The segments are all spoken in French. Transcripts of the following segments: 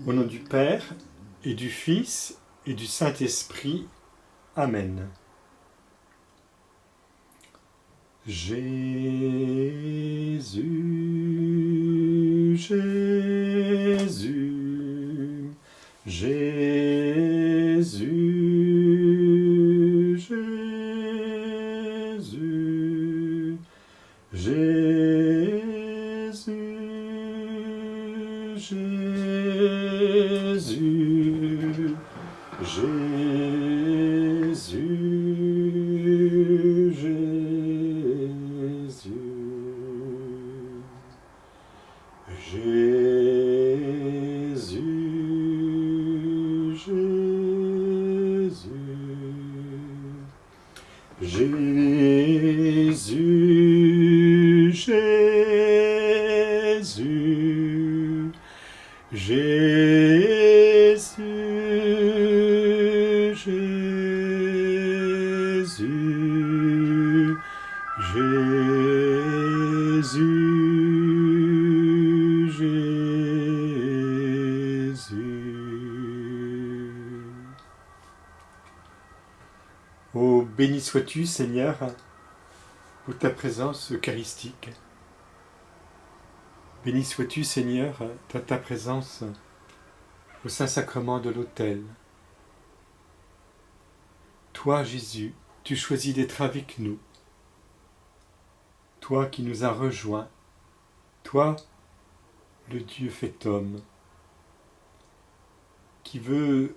Au nom du Père, et du Fils, et du Saint-Esprit. Amen. Jésus, Jésus, Jésus, Jésus, Jésus, Jésus, Jésus, Jésus, Jésus, Jésus, Jésus, Jésus, Jésus, Jésus, Jésus, Jésus. Oh, béni sois-tu, Seigneur, pour ta présence eucharistique. Béni sois-tu, Seigneur, dans ta présence au Saint-Sacrement de l'autel. Toi, Jésus, tu choisis d'être avec nous. Toi qui nous as rejoints. Toi, le Dieu fait homme, qui veut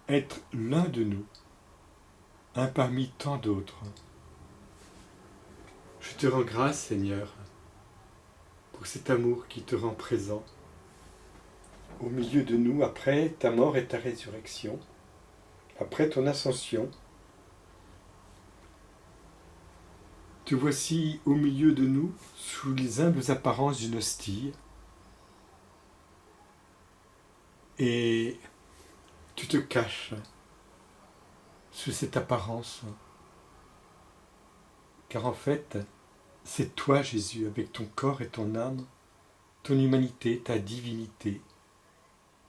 être l'un de nous, un parmi tant d'autres. Je te rends grâce, Seigneur, pour cet amour qui te rend présent au milieu de nous après ta mort et ta résurrection, après ton ascension. Te voici au milieu de nous sous les humbles apparences d'une hostie et tu te caches sous cette apparence, car en fait, c'est toi, Jésus, avec ton corps et ton âme, ton humanité, ta divinité.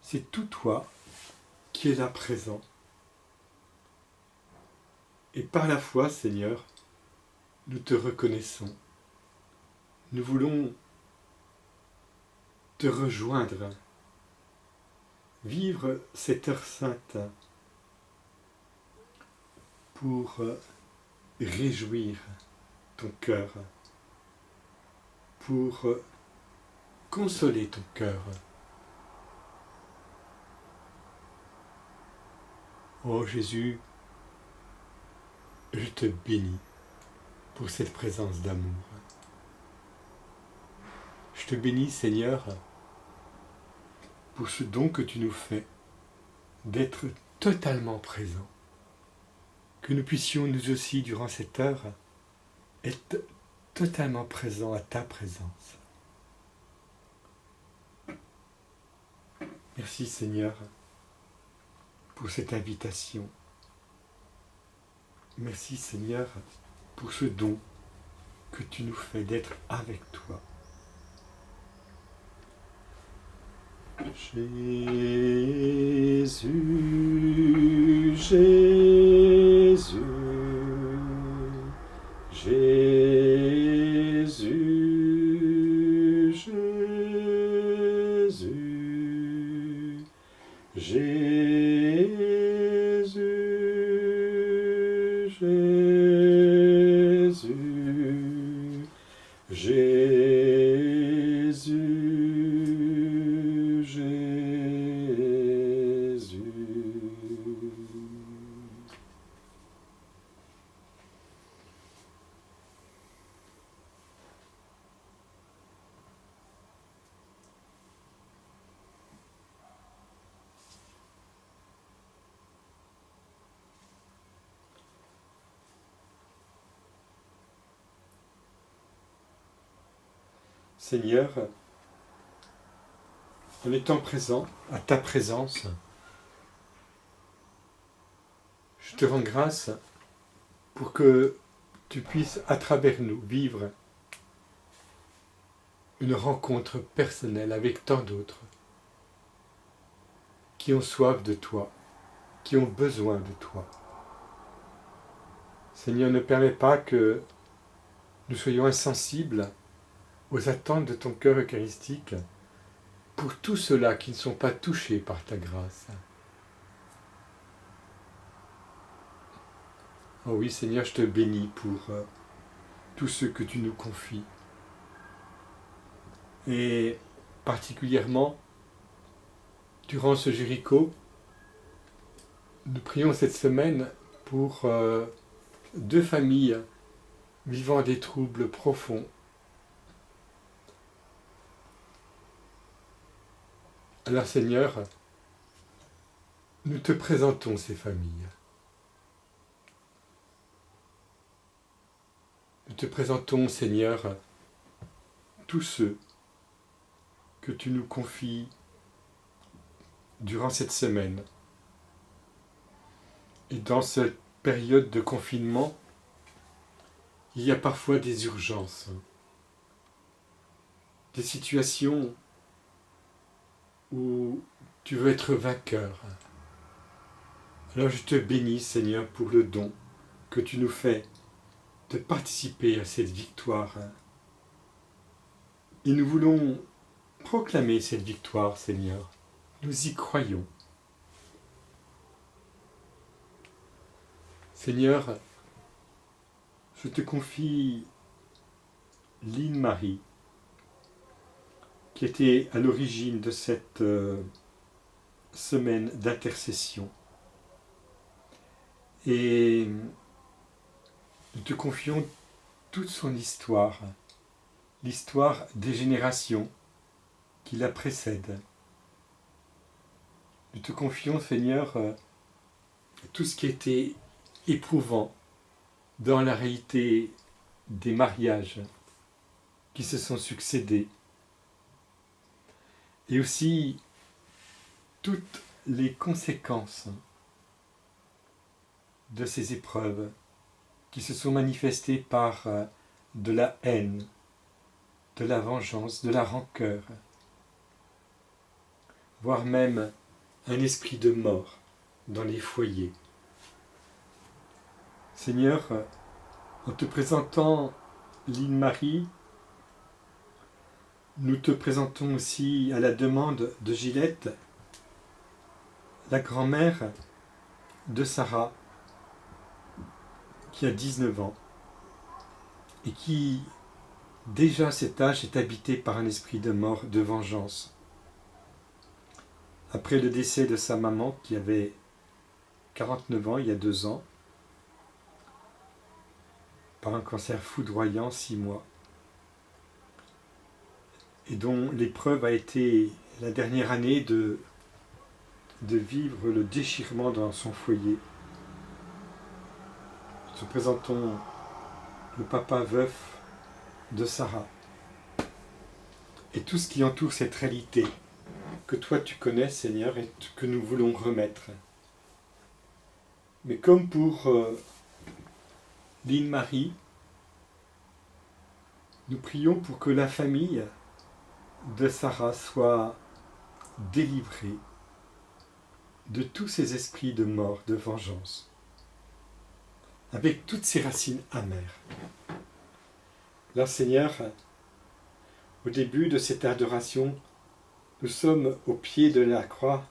C'est tout toi qui es là présent. Et par la foi, Seigneur, nous te reconnaissons. Nous voulons te rejoindre, vivre cette heure sainte pour réjouir ton cœur, pour consoler ton cœur. Oh Jésus, je te bénis pour cette présence d'amour. Je te bénis, Seigneur, pour ce don que tu nous fais d'être totalement présent. Que nous puissions nous aussi, durant cette heure, être totalement présents à ta présence. Merci, Seigneur, pour cette invitation. Merci, Seigneur, pour ce don que tu nous fais d'être avec toi. Jésus, Jésus, Jésus, Jésus, Jésus, Jésus, Jésus, Jésus. Seigneur, en étant présent à ta présence, je te rends grâce pour que tu puisses à travers nous vivre une rencontre personnelle avec tant d'autres. qui ont soif de toi, qui ont besoin de toi. Seigneur, ne permets pas que nous soyons insensibles aux attentes de ton cœur eucharistique pour tous ceux-là qui ne sont pas touchés par ta grâce. Oh oui, Seigneur, je te bénis pour tous ceux que tu nous confies. Et particulièrement, durant ce Jéricho, nous prions cette semaine pour 2 familles vivant des troubles profonds. Alors Seigneur, nous te présentons ces familles. Nous te présentons, Seigneur, tous ceux que tu nous confies durant cette semaine. Et dans cette période de confinement, il y a parfois des urgences, des situations où tu veux être vainqueur. Alors je te bénis, Seigneur, pour le don que tu nous fais de participer à cette victoire. Et nous voulons proclamer cette victoire, Seigneur. Nous y croyons. Seigneur, je te confie Lynn Marie, qui était à l'origine de cette semaine d'intercession. Et nous te confions toute son histoire, l'histoire des générations qui la précèdent. Nous te confions, Seigneur, tout ce qui était éprouvant dans la réalité des mariages qui se sont succédés, et aussi toutes les conséquences de ces épreuves qui se sont manifestées par de la haine, de la vengeance, de la rancœur, voire même un esprit de mort dans les foyers. Seigneur, en te présentant Lynn Marie, nous te présentons aussi à la demande de Gillette, la grand-mère de Sarah, qui a 19 ans, et qui, déjà à cet âge, est habitée par un esprit de mort, de vengeance. Après le décès de sa maman, qui avait 49 ans, il y a 2 ans, par un cancer foudroyant, 6 mois, et dont l'épreuve a été la dernière année de vivre le déchirement dans son foyer. Nous te présentons le papa veuf de Sarah et tout ce qui entoure cette réalité que toi tu connais, Seigneur, et que nous voulons remettre. Mais comme pour Lynn Marie, nous prions pour que la famille de Sarah soit délivrée de tous ces esprits de mort, de vengeance, avec toutes ces racines amères. Là, Seigneur, au début de cette adoration, nous sommes au pied de la croix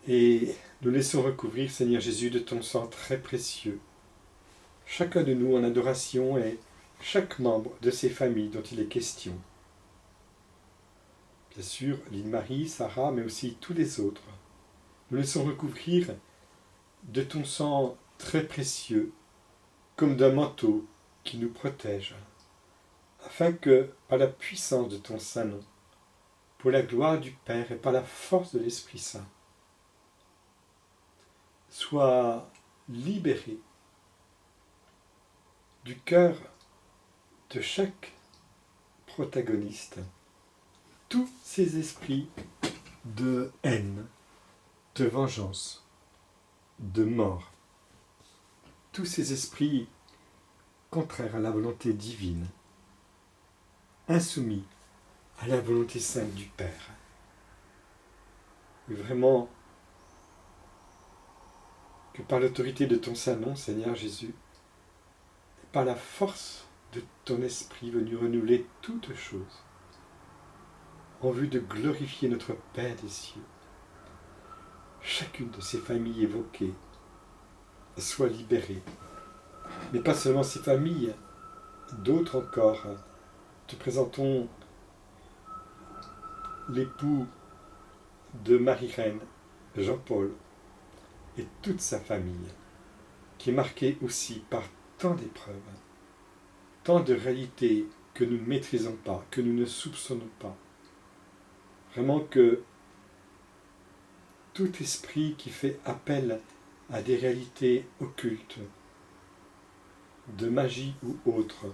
et nous laissons recouvrir, Seigneur Jésus, de ton sang très précieux chacun de nous en adoration et chaque membre de ces familles dont il est question. Bien sûr, Lynn Marie, Sarah, mais aussi tous les autres. Nous laissons recouvrir de ton sang très précieux, comme d'un manteau qui nous protège, afin que, par la puissance de ton saint nom, pour la gloire du Père et par la force de l'Esprit Saint, soit libéré du cœur de chaque protagoniste tous ces esprits de haine, de vengeance, de mort, tous ces esprits contraires à la volonté divine, insoumis à la volonté sainte du Père. Et vraiment, que par l'autorité de ton Saint-Nom, Seigneur Jésus, et par la force de ton Esprit venu renouveler toutes choses, en vue de glorifier notre Père des cieux, chacune de ces familles évoquées soit libérée. Mais pas seulement ces familles, d'autres encore. Te présentons l'époux de Marie-Reine, Jean-Paul, et toute sa famille, qui est marquée aussi par tant d'épreuves, tant de réalités que nous ne maîtrisons pas, que nous ne soupçonnons pas. Vraiment que tout esprit qui fait appel à des réalités occultes, de magie ou autre,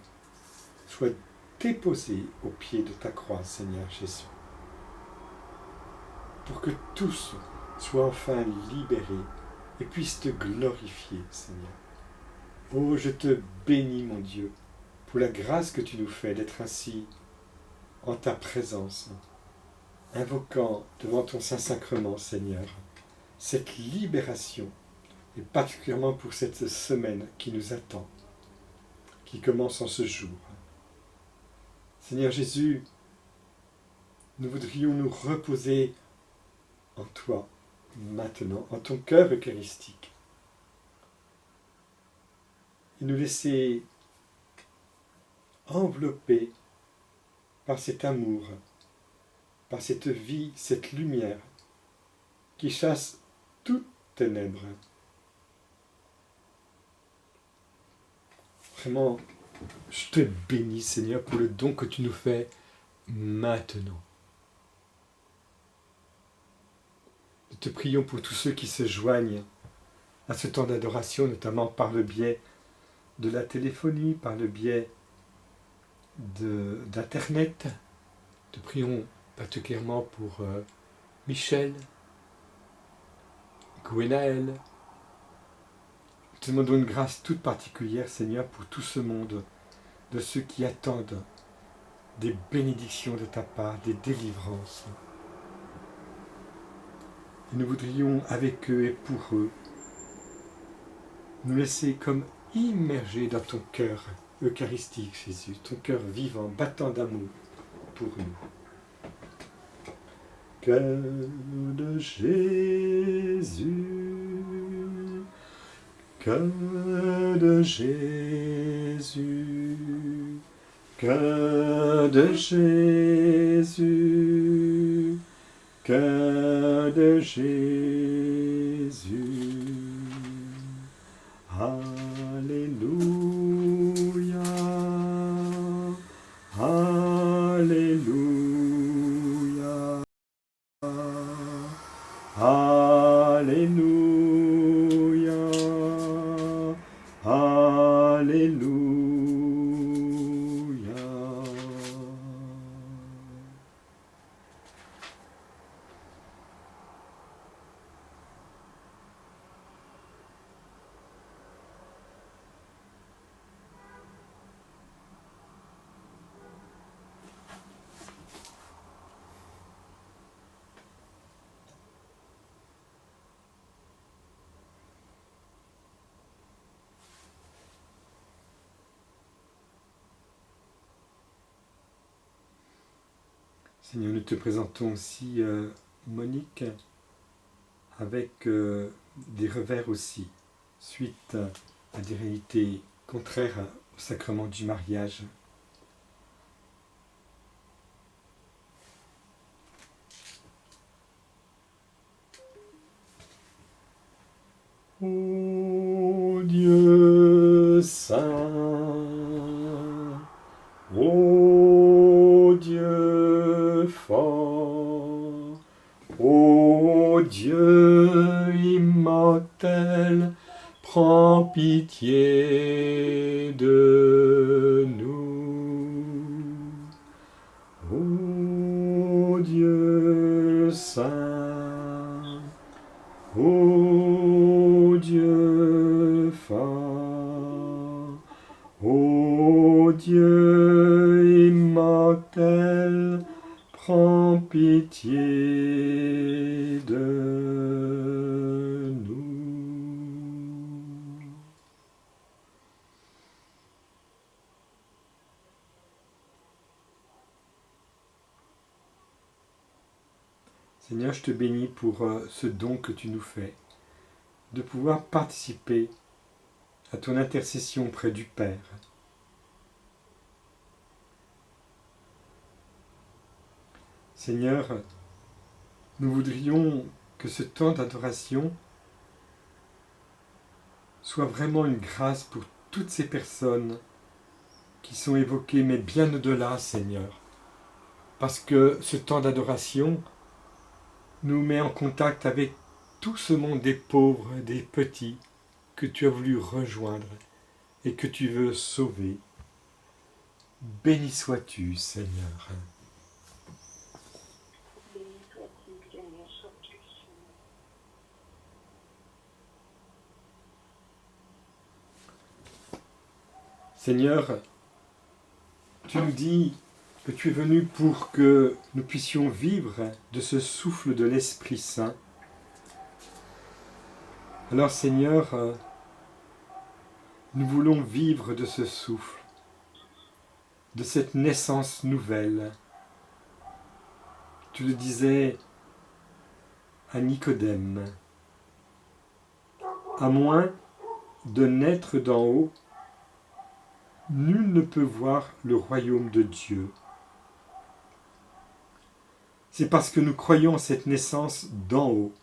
soit déposé au pied de ta croix, Seigneur Jésus, pour que tous soient enfin libérés et puissent te glorifier, Seigneur. Oh, je te bénis, mon Dieu, pour la grâce que tu nous fais d'être ainsi en ta présence, invoquant devant ton Saint-Sacrement, Seigneur, cette libération, et particulièrement pour cette semaine qui nous attend, qui commence en ce jour. Seigneur Jésus, nous voudrions nous reposer en toi, maintenant, en ton cœur eucharistique, et nous laisser envelopper par cet amour, par cette vie, cette lumière, qui chasse toute ténèbres. Vraiment, je te bénis, Seigneur, pour le don que tu nous fais maintenant. Nous te prions pour tous ceux qui se joignent à ce temps d'adoration, notamment par le biais de la téléphonie, par le biais d'Internet. Nous te prions particulièrement pour Michel, Gwenaël. Nous te demandons une grâce toute particulière, Seigneur, pour tout ce monde, de ceux qui attendent des bénédictions de ta part, des délivrances. Et nous voudrions, avec eux et pour eux, nous laisser comme immergés dans ton cœur eucharistique, Jésus, ton cœur vivant, battant d'amour pour nous. Cœur de Jésus, cœur de Jésus, cœur de Jésus, cœur de Jésus. Alléluia, Alléluia, Alléluia, Alléluia. Seigneur, nous te présentons aussi Monique avec des revers aussi, suite à des réalités contraires au sacrement du mariage. Ô Dieu saint, ô Dieu fort, ô Dieu immortel, prends pitié de nous. Ô Dieu saint, ô Dieu fort, ô Dieu immortel, prends pitié de Seigneur, je te bénis pour ce don que tu nous fais, de pouvoir participer à ton intercession auprès du Père. Seigneur, nous voudrions que ce temps d'adoration soit vraiment une grâce pour toutes ces personnes qui sont évoquées, mais bien au-delà, Seigneur. Parce que ce temps d'adoration nous met en contact avec tout ce monde des pauvres, des petits, que tu as voulu rejoindre et que tu veux sauver. Béni sois-tu, Seigneur. Seigneur, tu nous dis que tu es venu pour que nous puissions vivre de ce souffle de l'Esprit Saint. Alors Seigneur, nous voulons vivre de ce souffle, de cette naissance nouvelle. Tu le disais à Nicodème, à moins de naître d'en haut, nul ne peut voir le royaume de Dieu. C'est parce que nous croyons en cette naissance d'en haut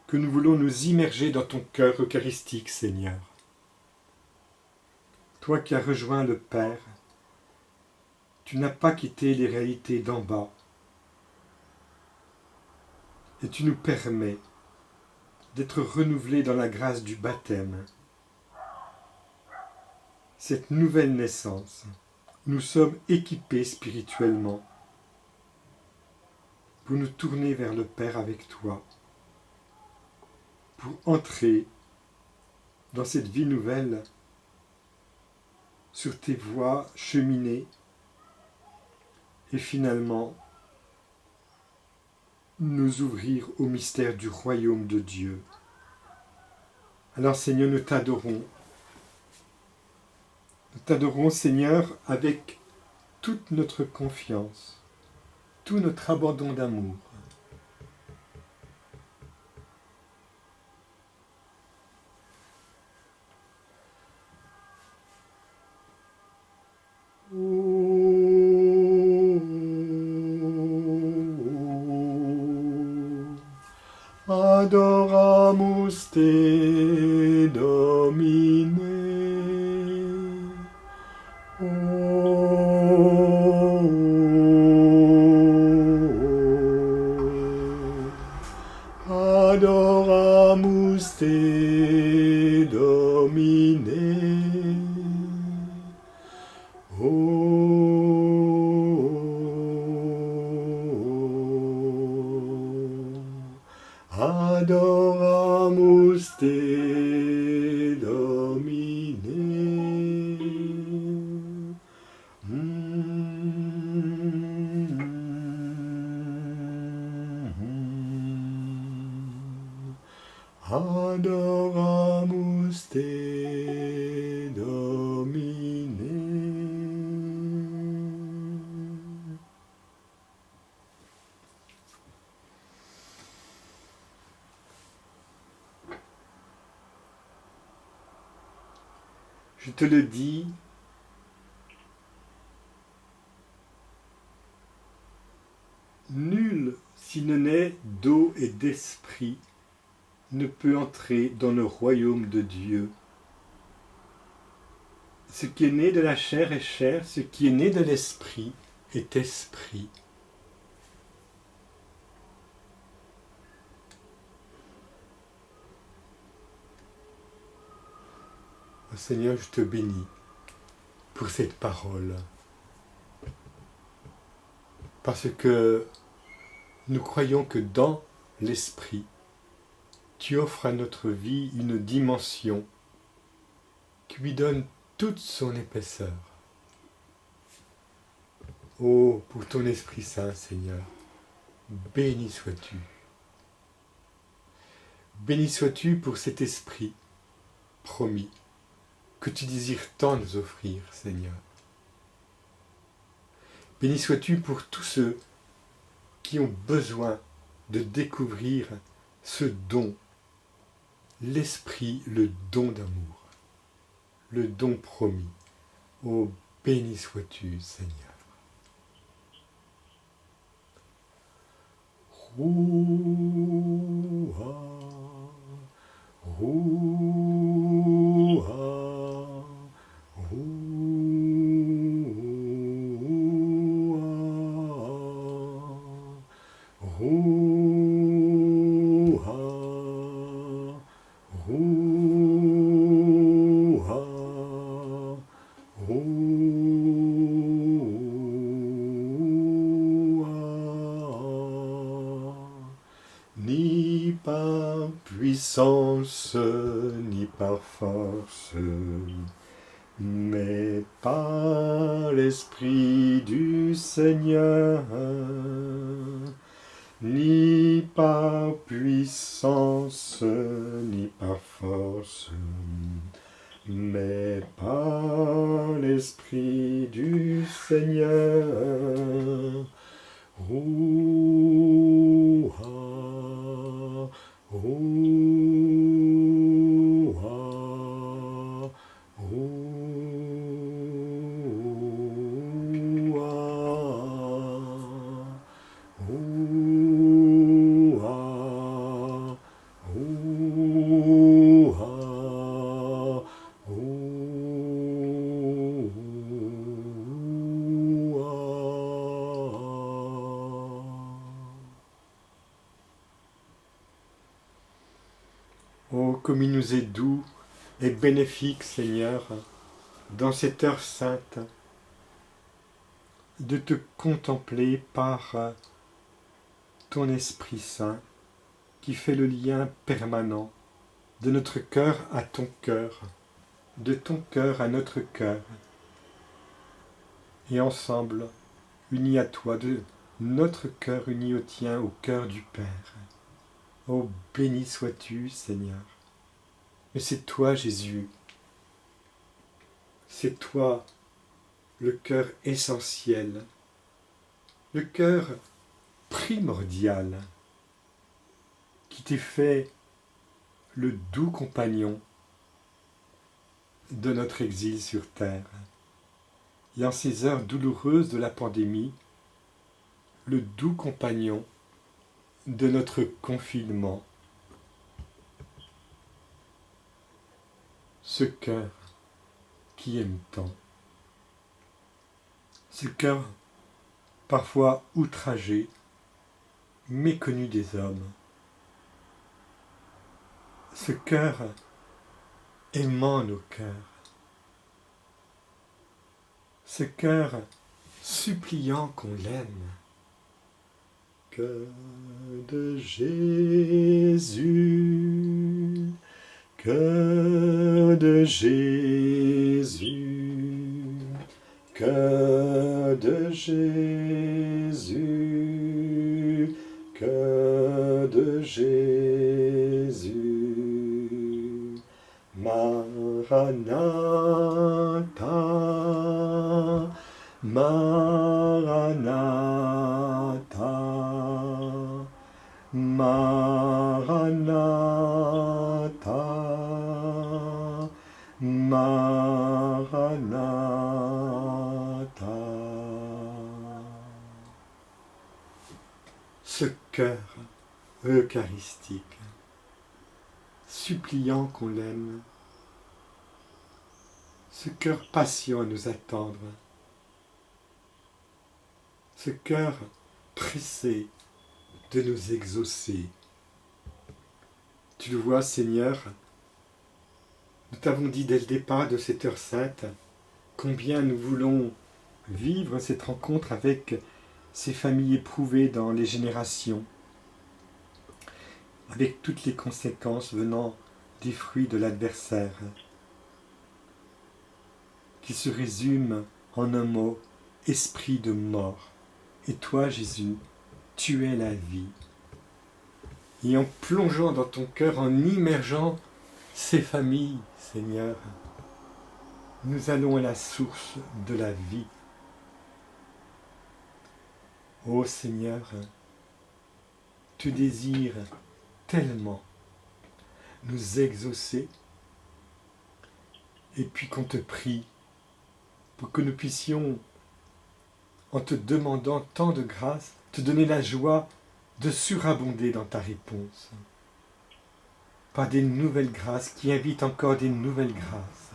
que nous voulons nous immerger dans ton cœur eucharistique, Seigneur. Toi qui as rejoint le Père, tu n'as pas quitté les réalités d'en bas et tu nous permets d'être renouvelés dans la grâce du baptême. Cette nouvelle naissance, nous sommes équipés spirituellement pour nous tourner vers le Père avec toi, pour entrer dans cette vie nouvelle, sur tes voies cheminées, et finalement nous ouvrir au mystère du royaume de Dieu. Alors Seigneur, nous t'adorons. Nous t'adorons, Seigneur, avec toute notre confiance, tout notre abandon d'amour. Adoramus te, Domine. Adoramus te, Domine. Adoramus te, Domine. Adoramus te, Domine. Je te le dis, nul, s'il ne naît d'eau et d'esprit, ne peut entrer dans le royaume de Dieu. Ce qui est né de la chair est chair, ce qui est né de l'esprit est esprit. Oh Seigneur, je te bénis pour cette parole, parce que nous croyons que dans l'esprit, tu offres à notre vie une dimension qui lui donne toute son épaisseur. Oh, pour ton Esprit Saint, Seigneur, béni sois-tu. Béni sois-tu pour cet esprit promis que tu désires tant nous offrir, Seigneur. Béni sois-tu pour tous ceux qui ont besoin de découvrir ce don, l'esprit, le don d'amour, le don promis. Oh, béni sois-tu, Seigneur. Rouha, rouha, rouha, rouha, rouha, rouha. Ni par puissance, ni par force, mais par l'Esprit du Seigneur. Ni par puissance, ni par force, mais par l'Esprit du Seigneur. Rouha, rouha, rouha, rouha, rouha, oh, comme il nous est doux et bénéfique, Seigneur, dans cette heure sainte, de te contempler par ton Esprit Saint, qui fait le lien permanent de notre cœur à ton cœur, de ton cœur à notre cœur, et ensemble, unis à toi, de notre cœur uni au tien, au cœur du Père. Oh, béni sois-tu, Seigneur. Mais c'est toi, Jésus. C'est toi, le cœur essentiel, le cœur primordial, qui t'est fait le doux compagnon de notre exil sur terre. Et en ces heures douloureuses de la pandémie, le doux compagnon de notre confinement. Ce cœur qui aime tant. Ce cœur parfois outragé, méconnu des hommes. Ce cœur aimant nos cœurs. Ce cœur suppliant qu'on l'aime. Cœur de Jésus, cœur de Jésus, cœur de Jésus, cœur de Jésus. Maranatha, Maranatha, Maranatha, Maranatha. Ce cœur eucharistique, suppliant qu'on l'aime, ce cœur patient à nous attendre, ce cœur pressé de nous exaucer. Tu le vois, Seigneur, nous t'avons dit dès le départ de cette heure sainte combien nous voulons vivre cette rencontre avec ces familles éprouvées dans les générations, avec toutes les conséquences venant des fruits de l'adversaire, qui se résument en un mot, esprit de mort. Et toi, Jésus, tu es la vie. Et en plongeant dans ton cœur, en immergeant ces familles, Seigneur, nous allons à la source de la vie. Ô Seigneur, tu désires tellement nous exaucer, et puis qu'on te prie pour que nous puissions, en te demandant tant de grâce, te donner la joie de surabonder dans ta réponse, par des nouvelles grâces qui invitent encore des nouvelles grâces.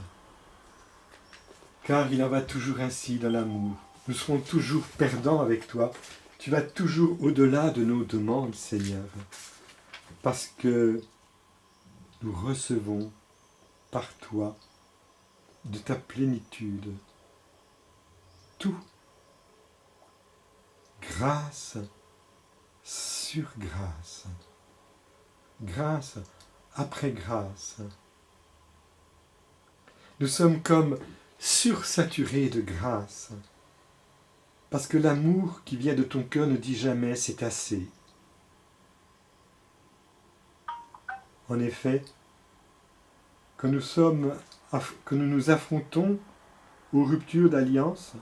Car il en va toujours ainsi dans l'amour. Nous serons toujours perdants avec toi. Tu vas toujours au-delà de nos demandes, Seigneur, parce que nous recevons par toi, de ta plénitude, tout, grâce sur grâce, grâce après grâce. Nous sommes comme sursaturés de grâce, parce que l'amour qui vient de ton cœur ne dit jamais c'est assez. En effet, quand nous nous affrontons aux ruptures d'alliance,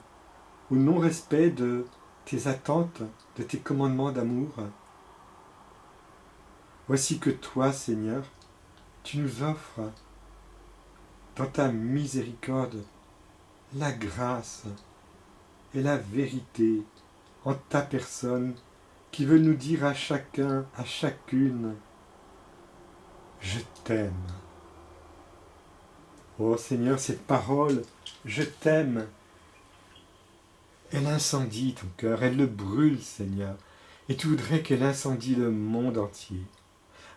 au non-respect de tes attentes, de tes commandements d'amour, voici que toi, Seigneur, tu nous offres, dans ta miséricorde, la grâce et la vérité en ta personne, qui veut nous dire à chacun, à chacune, je t'aime. Oh Seigneur, cette parole, je t'aime, elle incendie ton cœur, elle le brûle, Seigneur, et tu voudrais qu'elle incendie le monde entier.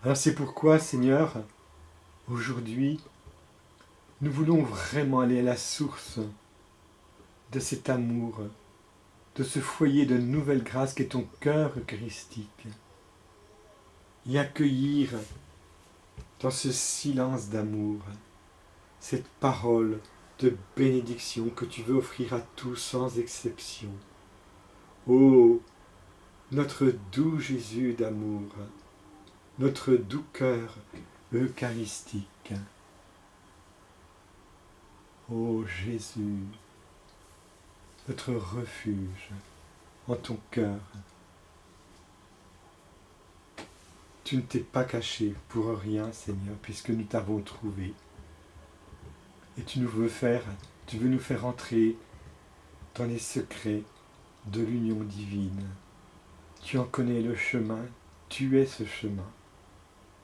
Alors c'est pourquoi, Seigneur, aujourd'hui, nous voulons vraiment aller à la source de cet amour, de ce foyer de nouvelle grâce qu'est ton cœur eucharistique, et accueillir dans ce silence d'amour cette parole de bénédiction que tu veux offrir à tous sans exception. Ô notre doux Jésus d'amour, notre doux cœur eucharistique. Ô Jésus, notre refuge en ton cœur. Tu ne t'es pas caché pour rien, Seigneur, puisque nous t'avons trouvé. Et tu veux nous faire entrer dans les secrets de l'union divine. Tu en connais le chemin, tu es ce chemin,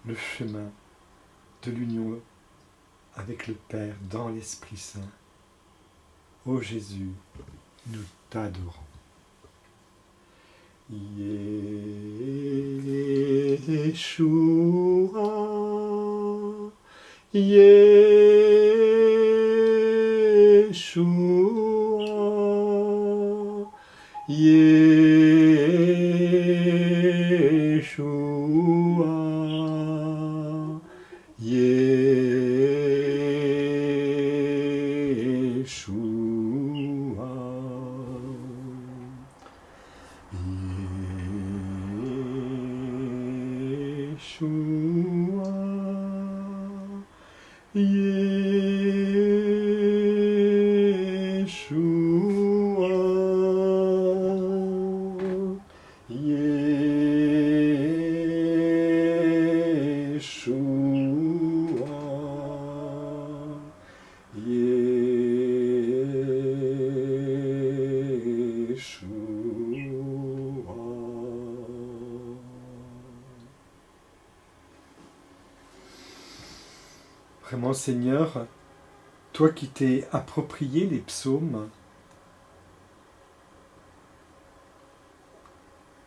le chemin de l'union avec le Père dans l'Esprit Saint. Ô Jésus, nous t'adorons. Yeshua, Yeshua, Yeshua, Yeshua, Vraiment, Seigneur, toi qui t'es approprié les psaumes,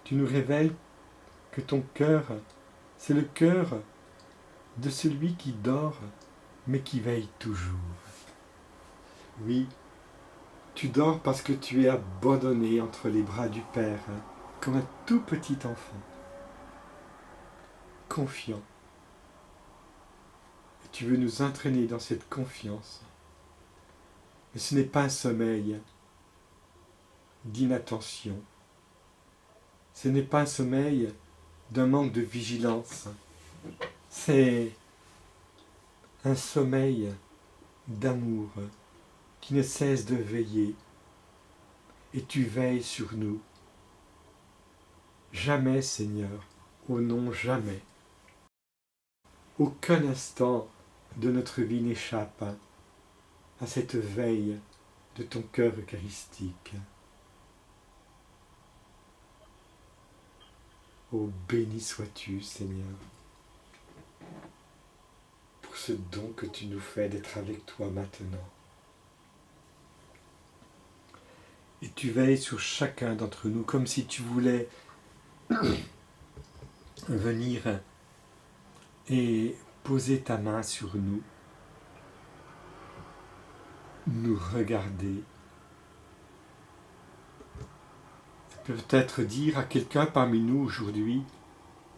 tu nous révèles que ton cœur, c'est le cœur de celui qui dort, mais qui veille toujours. Oui, tu dors parce que tu es abandonné entre les bras du Père, comme un tout petit enfant, confiant. Et tu veux nous entraîner dans cette confiance. Mais ce n'est pas un sommeil d'inattention. Ce n'est pas un sommeil d'un manque de vigilance. C'est un sommeil d'amour qui ne cesse de veiller. Et tu veilles sur nous. Jamais, Seigneur, Oh non, jamais. Aucun instant de notre vie n'échappe à cette veille de ton cœur eucharistique. Oh, béni sois-tu, Seigneur, pour ce don que tu nous fais d'être avec toi maintenant. Et tu veilles sur chacun d'entre nous comme si tu voulais venir et poser ta main sur nous, nous regarder. Peut-être dire à quelqu'un parmi nous aujourd'hui,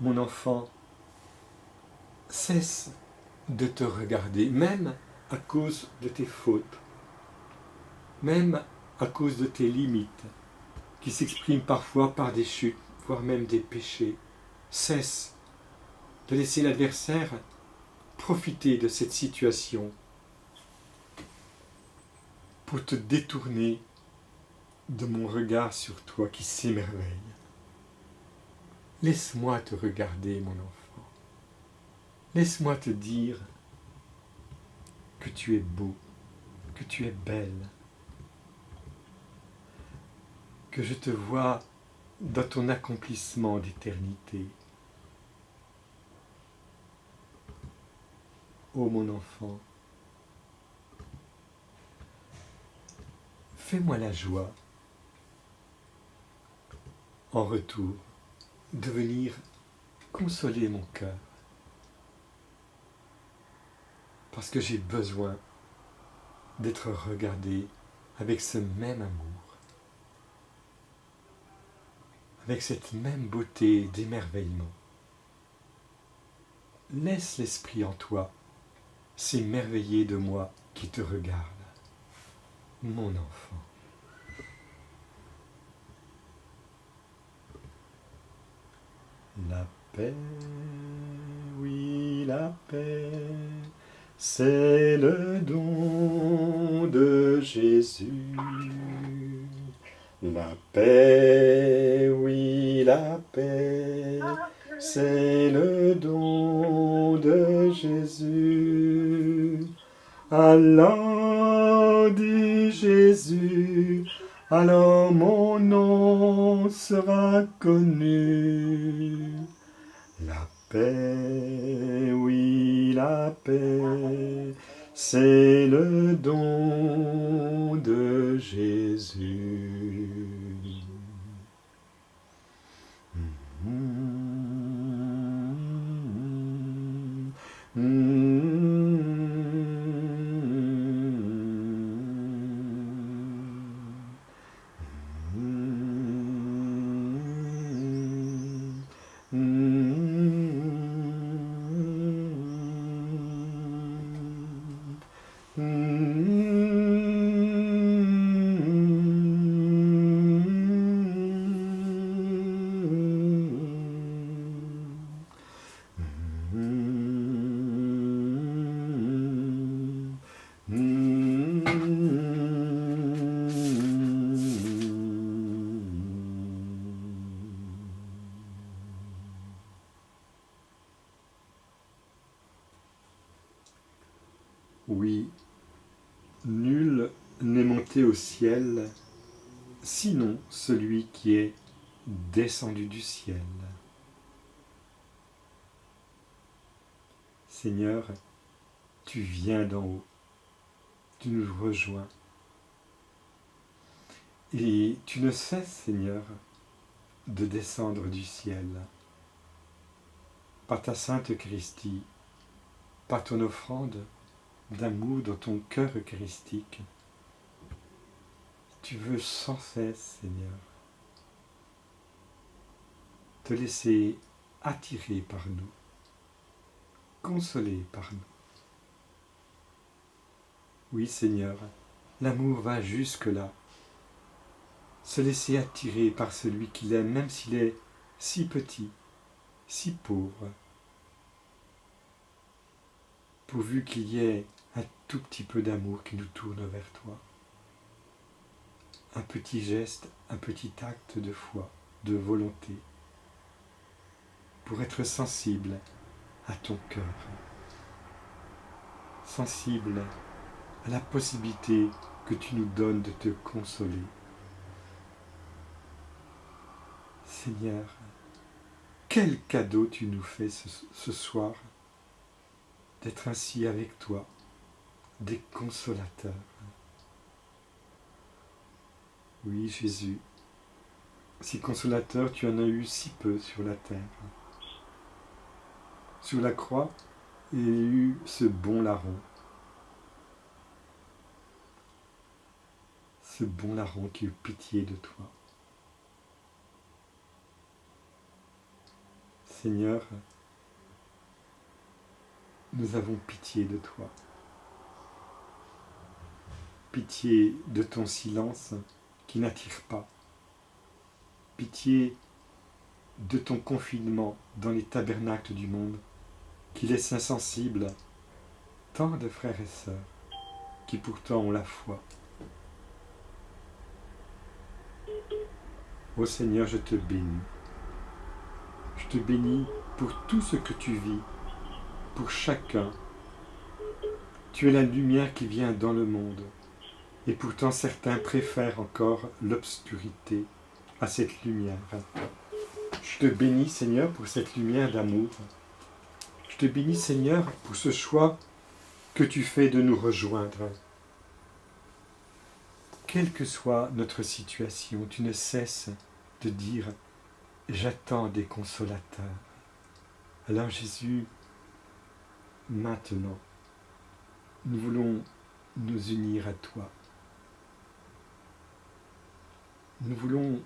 mon enfant, cesse de te regarder, même à cause de tes fautes, même à cause de tes limites, qui s'expriment parfois par des chutes, voire même des péchés. Cesse de laisser l'adversaire profiter de cette situation pour te détourner de mon regard sur toi qui s'émerveille. Laisse-moi te regarder, mon enfant. Laisse-moi te dire que tu es beau, que tu es belle, que je te vois dans ton accomplissement d'éternité. Ô mon enfant, fais-moi la joie, en retour, de venir consoler mon cœur, parce que j'ai besoin d'être regardé avec ce même amour, avec cette même beauté d'émerveillement. Laisse l'esprit en toi s'émerveiller de moi qui te regarde, mon enfant. La paix, oui, la paix, c'est le don de Jésus. La paix, oui, la paix, c'est le don de Jésus. Alors dit Jésus, alors mon nom sera connu. La paix, oui, la paix, c'est le don de Jésus. Oui, nul n'est monté au ciel, sinon celui qui est descendu du ciel. Seigneur, tu viens d'en haut, tu nous rejoins. Et tu ne cesses, Seigneur, de descendre du ciel. Par ta Sainte Eucharistie, par ton offrande d'amour dans ton cœur eucharistique, tu veux sans cesse, Seigneur, te laisser attirer par nous, consoler par nous. Oui, Seigneur, l'amour va jusque-là, se laisser attirer par celui qu'il aime, même s'il est si petit, si pauvre, pourvu qu'il y ait un tout petit peu d'amour qui nous tourne vers toi. Un petit geste, un petit acte de foi, de volonté, pour être sensible à ton cœur, sensible à la possibilité que tu nous donnes de te consoler. Seigneur, quel cadeau tu nous fais ce soir d'être ainsi avec toi, des consolateurs. Oui, Jésus, si consolateur, tu en as eu si peu sur la terre. Sur la croix, il y a eu ce bon larron. Ce bon larron qui eut pitié de toi. Seigneur, nous avons pitié de toi. Pitié de ton silence qui n'attire pas. Pitié de ton confinement dans les tabernacles du monde qui laisse insensible tant de frères et sœurs qui pourtant ont la foi. Ô Seigneur, je te bénis. Je te bénis pour tout ce que tu vis, pour chacun. Tu es la lumière qui vient dans le monde. Et pourtant certains préfèrent encore l'obscurité à cette lumière. Je te bénis, Seigneur, pour cette lumière d'amour. Je te bénis, Seigneur, pour ce choix que tu fais de nous rejoindre. Quelle que soit notre situation, tu ne cesses de dire « J'attends des consolateurs ». Alors Jésus, maintenant, nous voulons nous unir à toi. Nous voulons,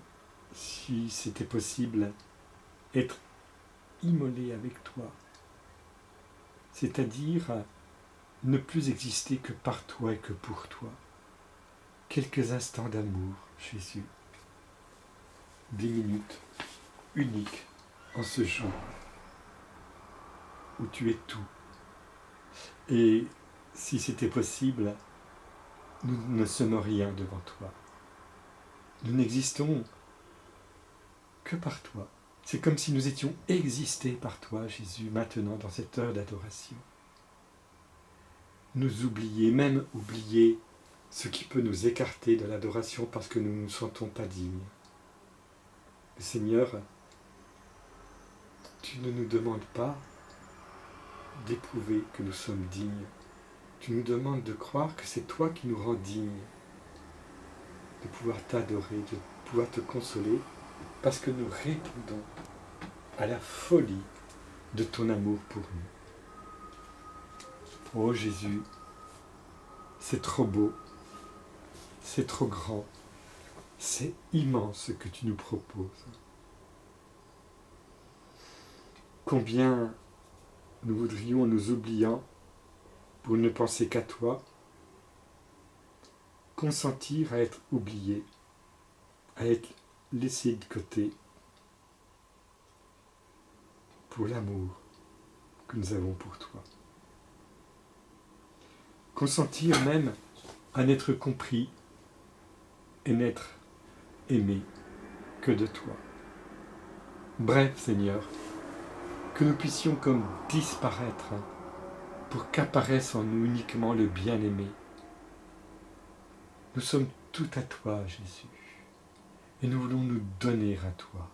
si c'était possible, être immolés avec toi, c'est-à-dire ne plus exister que par toi et que pour toi. Quelques instants d'amour, Jésus, des minutes uniques en ce jour où tu es tout. Et si c'était possible, nous ne sommes rien devant toi. Nous n'existons que par toi. C'est comme si nous étions existés par toi, Jésus, maintenant, dans cette heure d'adoration. Nous oublier, même oublier ce qui peut nous écarter de l'adoration parce que nous ne nous sentons pas dignes. Seigneur, tu ne nous demandes pas d'éprouver que nous sommes dignes. Tu nous demandes de croire que c'est toi qui nous rends dignes, de pouvoir t'adorer, de pouvoir te consoler, parce que nous répondons à la folie de ton amour pour nous. Oh Jésus, c'est trop beau, c'est trop grand, c'est immense ce que tu nous proposes. Combien nous voudrions, nous oubliant, pour ne penser qu'à toi, consentir à être oubliés, à être laissés de côté pour l'amour que nous avons pour toi. Consentir même à n'être compris et n'être aimé que de toi. Bref, Seigneur, que nous puissions comme disparaître pour qu'apparaisse en nous uniquement le bien-aimé. Nous sommes tout à toi, Jésus, et nous voulons nous donner à toi.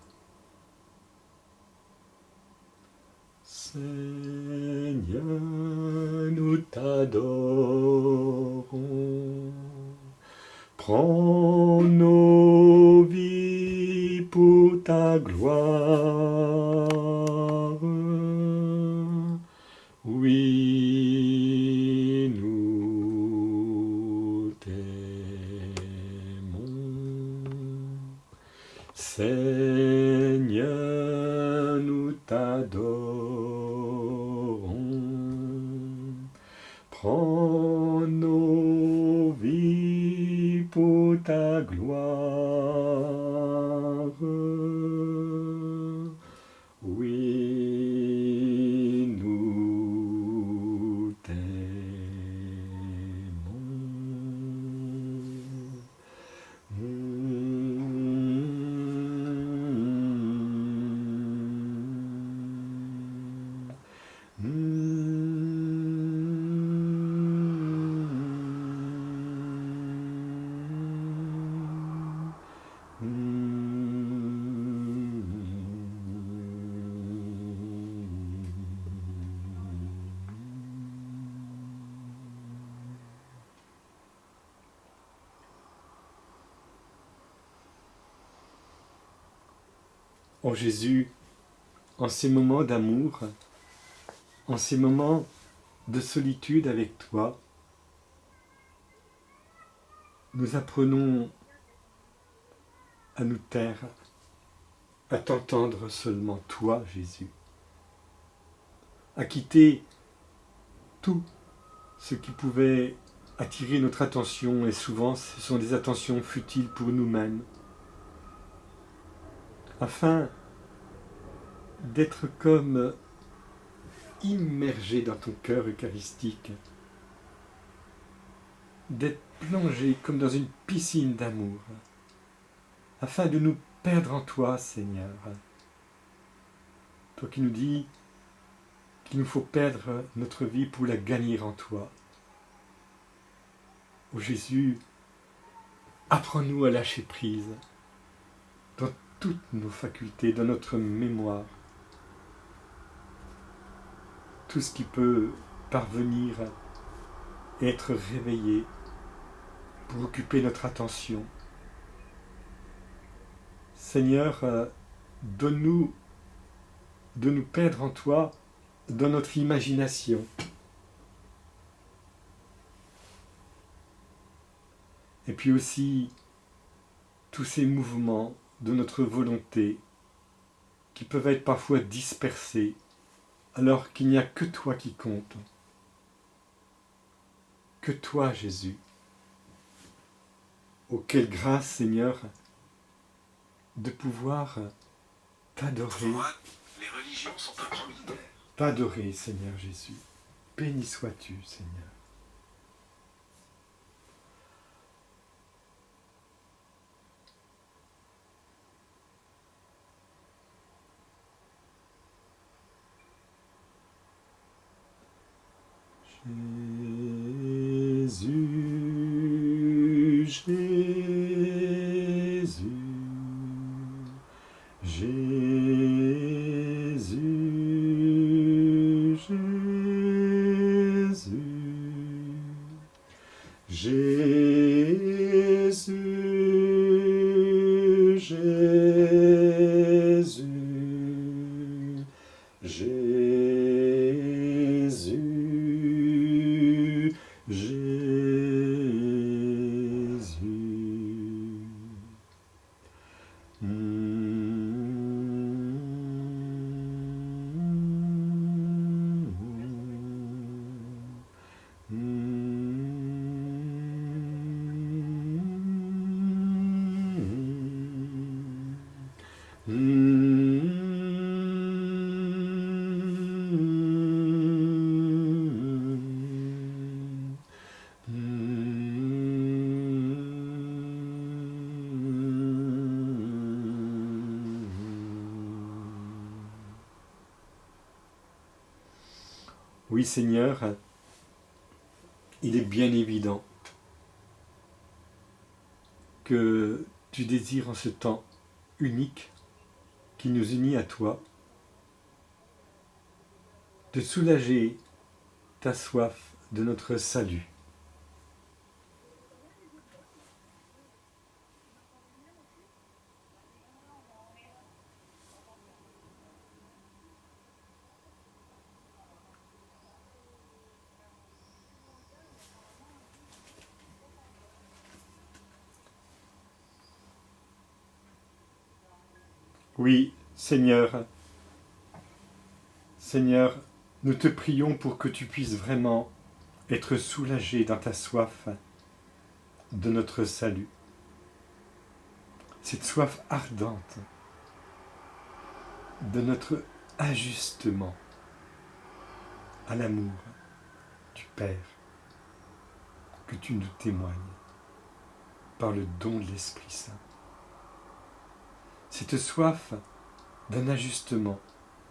Seigneur, nous t'adorons. Prends nos vies pour ta gloire. Oui, nous t'aimons. Seigneur, nous t'adorons. Prends nos vies pour ta gloire. Oui, nous t'aimons. Oh Jésus, en ces moments d'amour, en ces moments de solitude avec toi, nous apprenons à nous taire, à t'entendre seulement toi, Jésus, à quitter tout ce qui pouvait attirer notre attention, et souvent ce sont des attentions futiles pour nous-mêmes, afin d'être comme immergé dans ton cœur eucharistique, d'être plongé comme dans une piscine d'amour, afin de nous perdre en toi, Seigneur. Toi qui nous dis qu'il nous faut perdre notre vie pour la gagner en toi. Ô Jésus, apprends-nous à lâcher prise dans toutes nos facultés, dans notre mémoire, tout ce qui peut parvenir et être réveillé pour occuper notre attention. Seigneur, donne-nous de nous perdre en toi dans notre imagination. Et puis aussi tous ces mouvements de notre volonté qui peuvent être parfois dispersés alors qu'il n'y a que toi qui compte. Que toi, Jésus. Oh, quelle grâce, Seigneur, de pouvoir t'adorer. Les religions sont un grand mystère. T'adorer, Seigneur Jésus. Béni sois-tu, Seigneur. Jésus, Jésus, Jésus, Jésus, Jésus, Jésus, Jésus, Jésus. Oui, Seigneur, il est bien évident que tu désires en ce temps unique qui nous unit à toi, de soulager ta soif de notre salut. Oui, Seigneur, Seigneur, nous te prions pour que tu puisses vraiment être soulagé dans ta soif de notre salut. Cette soif ardente de notre ajustement à l'amour du Père que tu nous témoignes par le don de l'Esprit Saint. Cette soif d'un ajustement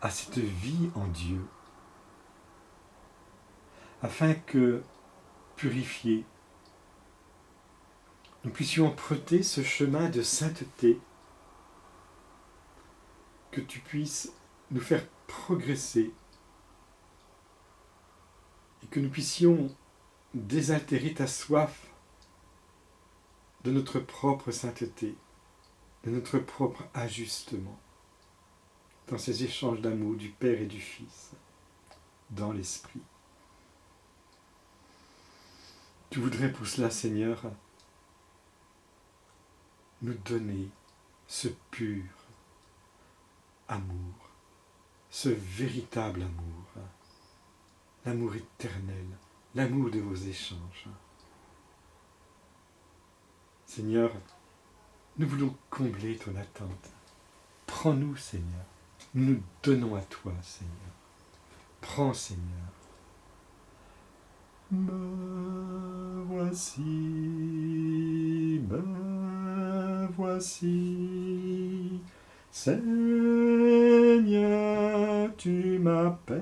à cette vie en Dieu, afin que, purifiés, nous puissions emprunter ce chemin de sainteté, que tu puisses nous faire progresser et que nous puissions désaltérer ta soif de notre propre sainteté, de notre propre ajustement. dans ces échanges d'amour du Père et du Fils, dans l'Esprit. Tu voudrais pour cela, Seigneur, nous donner ce pur amour, ce véritable amour, l'amour éternel, l'amour de vos échanges. Seigneur, nous voulons combler ton attente. Prends-nous, Seigneur. Nous nous donnons à toi, Seigneur. Prends, Seigneur. Me voici, Seigneur, tu m'appelles.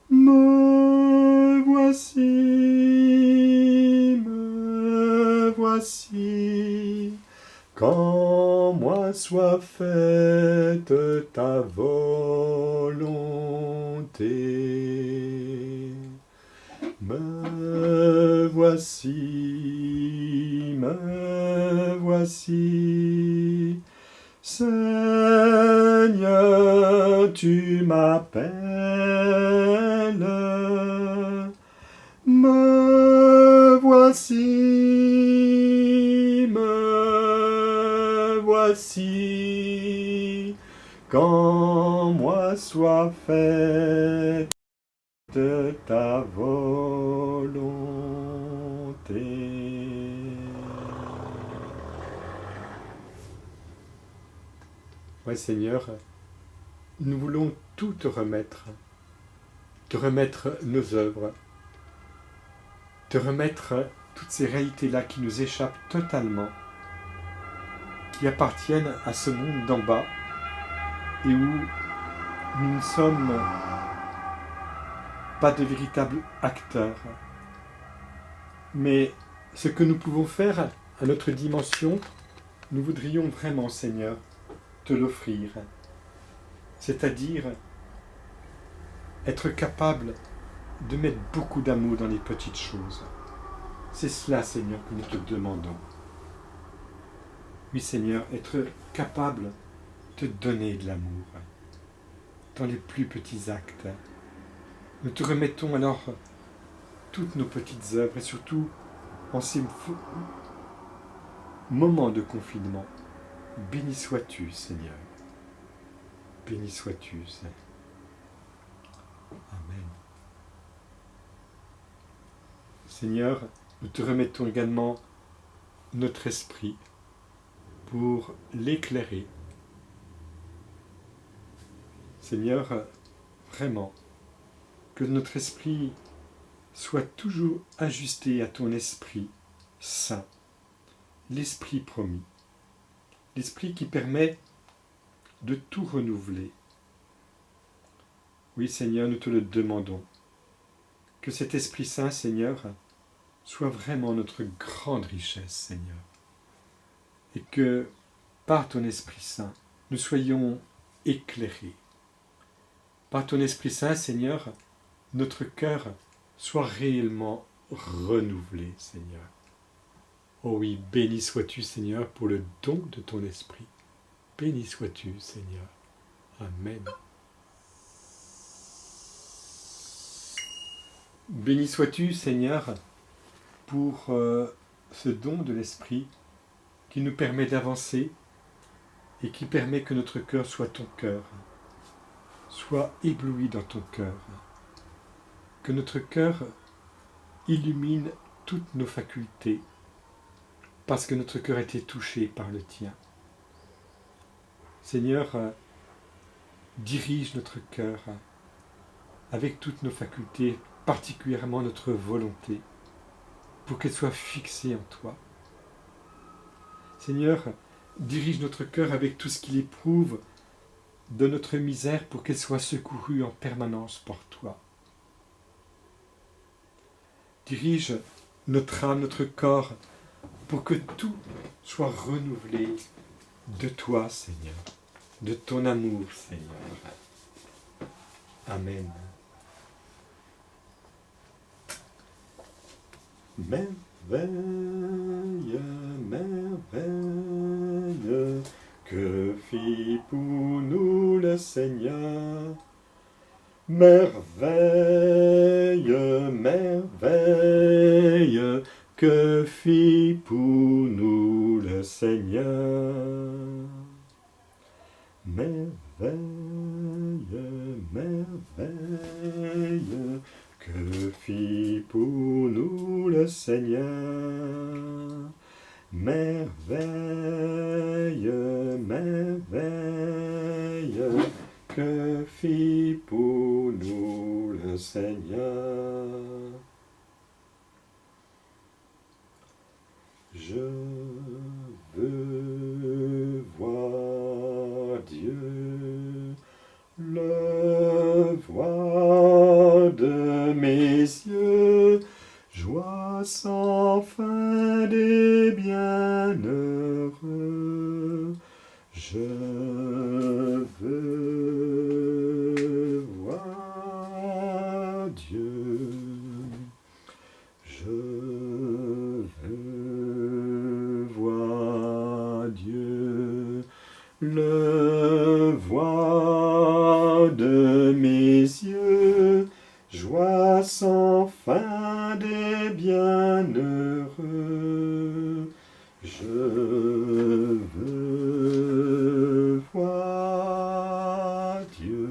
Me voici, qu'en moi soit faite ta volonté. Me voici, Seigneur, tu m'appelles. Me voici, qu'en moi soit faite ta volonté. Ouais, Seigneur, nous voulons tout te remettre nos œuvres, te remettre toutes ces réalités-là qui nous échappent totalement, qui appartiennent à ce monde d'en bas et où nous ne sommes pas de véritables acteurs. Mais ce que nous pouvons faire à notre dimension, nous voudrions vraiment, Seigneur, te l'offrir. C'est-à-dire être capable de mettre beaucoup d'amour dans les petites choses. C'est cela, Seigneur, que nous te demandons. Oui, Seigneur, être capable de te donner de l'amour dans les plus petits actes. Nous te remettons alors toutes nos petites œuvres et surtout en ces moments de confinement. Béni sois-tu, Seigneur. Béni sois-tu, Seigneur. Amen. Seigneur, nous te remettons également notre esprit pour l'éclairer. Seigneur, vraiment, que notre esprit soit toujours ajusté à ton esprit saint, l'esprit promis, l'esprit qui permet de tout renouveler. Oui, Seigneur, nous te le demandons. Que cet Esprit Saint, Seigneur, soit vraiment notre grande richesse, Seigneur. Et que, par ton Esprit Saint, nous soyons éclairés. Par ton Esprit Saint, Seigneur, notre cœur soit réellement renouvelé, Seigneur. Oh oui, béni sois-tu, Seigneur, pour le don de ton Esprit. Béni sois-tu, Seigneur. Amen. Béni sois-tu, Seigneur, pour ce don de l'Esprit qui nous permet d'avancer et qui permet que notre cœur soit ton cœur, soit ébloui dans ton cœur, que notre cœur illumine toutes nos facultés, parce que notre cœur a été touché par le tien. Seigneur, dirige notre cœur avec toutes nos facultés, particulièrement notre volonté, pour qu'elle soit fixée en toi. Seigneur, dirige notre cœur avec tout ce qu'il éprouve de notre misère pour qu'elle soit secourue en permanence par toi. Dirige notre âme, notre corps, pour que tout soit renouvelé de toi, Seigneur, de ton amour, Seigneur. Amen. Merveille, merveille, que fit pour nous le Seigneur. Merveille, merveille, que fit pour nous le Seigneur. Merveille, merveille, que fit pour nous le Seigneur. Merveille, merveille, que fit pour nous le Seigneur. Je veux voir Dieu, le voir de mes yeux, joie sans fin des bienheureux. Je veux voir Dieu, je veux voir Dieu, le voir de mes yeux, joie sans fin des bienheureux. Je veux voir Dieu.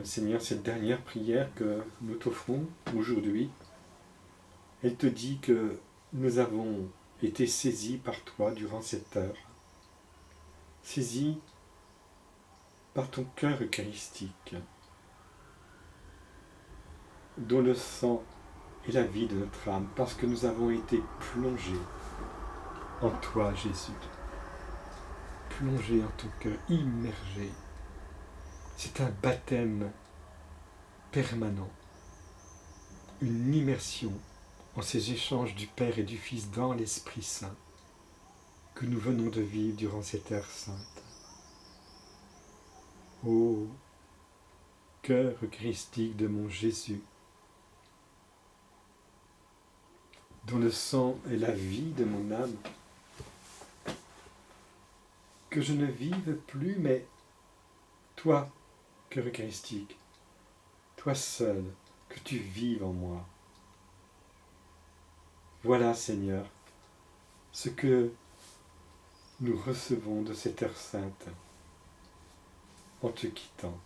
Seigneur, cette dernière prière que nous t'offrons aujourd'hui, elle te dit que nous avons été saisis par toi durant cette heure, saisis par ton cœur eucharistique, dont le sang est la vie de notre âme, parce que nous avons été plongés en toi, Jésus, plongés en ton cœur, immergés. C'est un baptême permanent, une immersion en ces échanges du Père et du Fils dans l'Esprit Saint que nous venons de vivre durant cette heure sainte. Ô cœur eucharistique de mon Jésus, dont le sang est la vie de mon âme, que je ne vive plus, mais toi, cœur eucharistique, toi seul, que tu vives en moi. Voilà, Seigneur, ce que nous recevons de cette heure sainte en te quittant.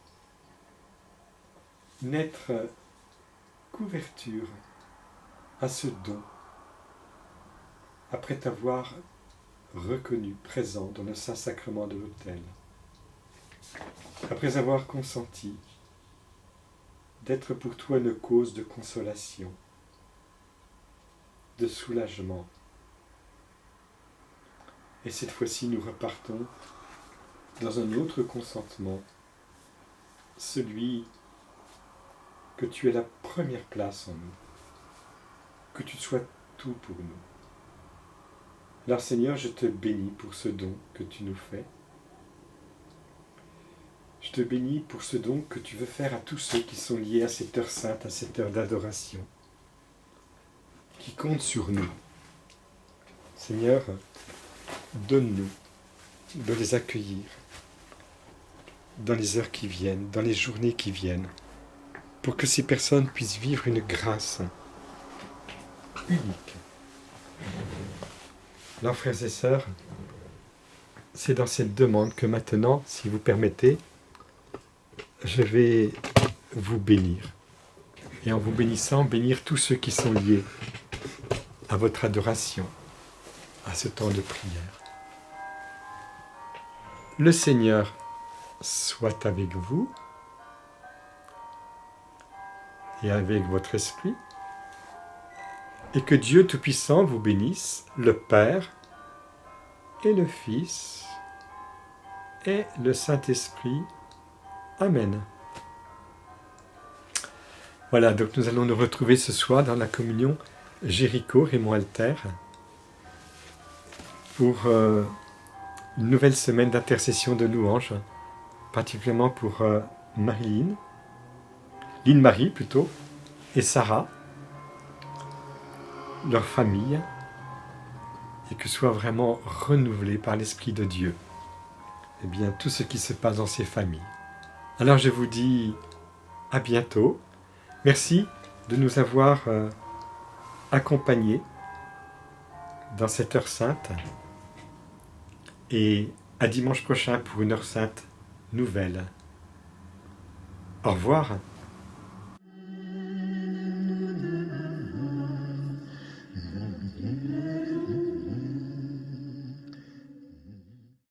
N'être couverture à ce don, après t'avoir reconnu présent dans le Saint-Sacrement de l'autel, après avoir consenti d'être pour toi une cause de consolation, de soulagement. Et cette fois-ci, nous repartons dans un autre consentement, celui que tu aies la première place en nous, que tu sois tout pour nous. Alors Seigneur, je te bénis pour ce don que tu nous fais. Je te bénis pour ce don que tu veux faire à tous ceux qui sont liés à cette heure sainte, à cette heure d'adoration, qui comptent sur nous. Seigneur, donne-nous de les accueillir dans les heures qui viennent, dans les journées qui viennent, pour que ces personnes puissent vivre une grâce unique. Alors, frères et sœurs, c'est dans cette demande que maintenant, si vous permettez, je vais vous bénir. Et en vous bénissant, bénir tous ceux qui sont liés à votre adoration, à ce temps de prière. Le Seigneur soit avec vous et avec votre esprit, et que Dieu Tout-Puissant vous bénisse, le Père et le Fils et le Saint-Esprit. Amen. Voilà, donc nous allons nous retrouver ce soir dans la communion Jéricho, Raymond Alter, pour une nouvelle semaine d'intercession de louanges, particulièrement pour Marilyn, Lynn-Marie plutôt, et Sarah, leur famille, et que soit vraiment renouvelé par l'Esprit de Dieu, et bien tout ce qui se passe dans ces familles. Alors je vous dis à bientôt. Merci de nous avoir accompagnés dans cette heure sainte, et à dimanche prochain pour une heure sainte nouvelle. Au revoir.